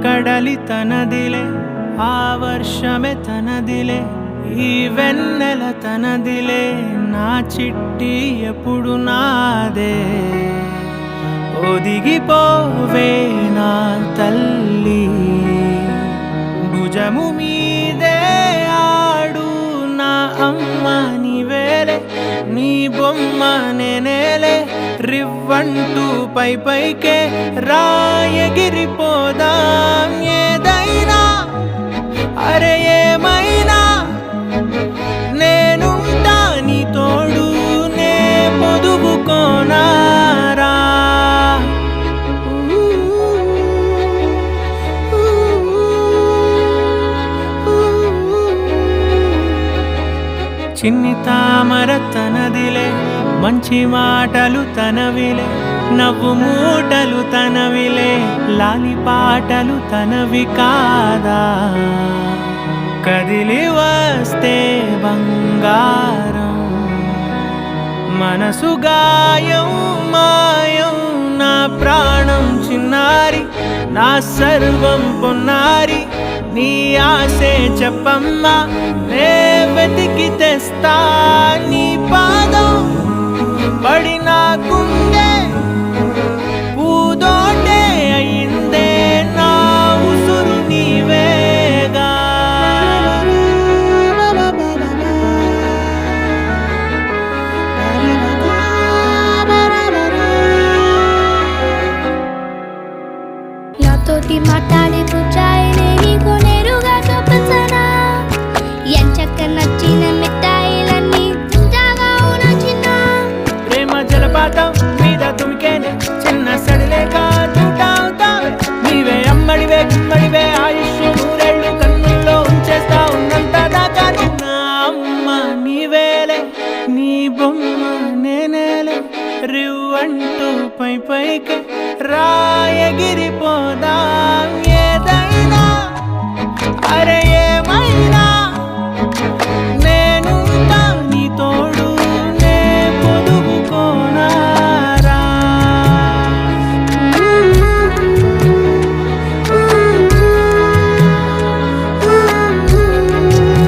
కడలి తనదిలే ఆ వర్షమే తనదిలే ఈ వెన్నెల తనదిలే నా చిట్టి ఎప్పుడు నాదే ఒదిగిపోవే నా తల్లి భుజము మీదే ఆడు నా అమ్మ నీవేలే నీ బొమ్మ నేనేలే రివ్వంటూ పైకే రాయగిరిపోదాం ఏదైనా అరే ఏమైనా నేనుంటా నీ తోడు నే పొదుపుకోనారా చిన్ని తామర తనదిలే మంచి మాటలు తనవిలే నవ్వు మూటలు తనవిలే లాలి పాటలు తనవి కాదా కదిలి వస్తే బంగారం మనసు గాయం మాయం నా ప్రాణం చిన్నారి నా సర్వం పొన్నారి నీ ఆశే చెప్పమ్మా నే వెతికి తెస్తా నీ పాదం పడి నా గుండె పూదోటే అయిందే నా ఉసురు నీవేగా నాతోటి మాట్లాడే పుచ్చాయినే నీకు నేరుగా చూపించనా ఎంచక్క నచ్చిన మిఠాయిలన్నీ తింటాగా చిన్న ప్రేమ జలపాతం మీద తుమికేనే చిన్న సడిలేక చూటావుతావే నీవే అమ్మడివే గుమ్మడివే ఆయుష్ నూరేళ్ళు కన్నుల్లో ఉంచేస్తా ఉన్నంత దాకా నా అమ్మ నీవేలే నీ బొమ్మ నేనేలే రివ్వంటూ పైకే రాయగిరిపోదా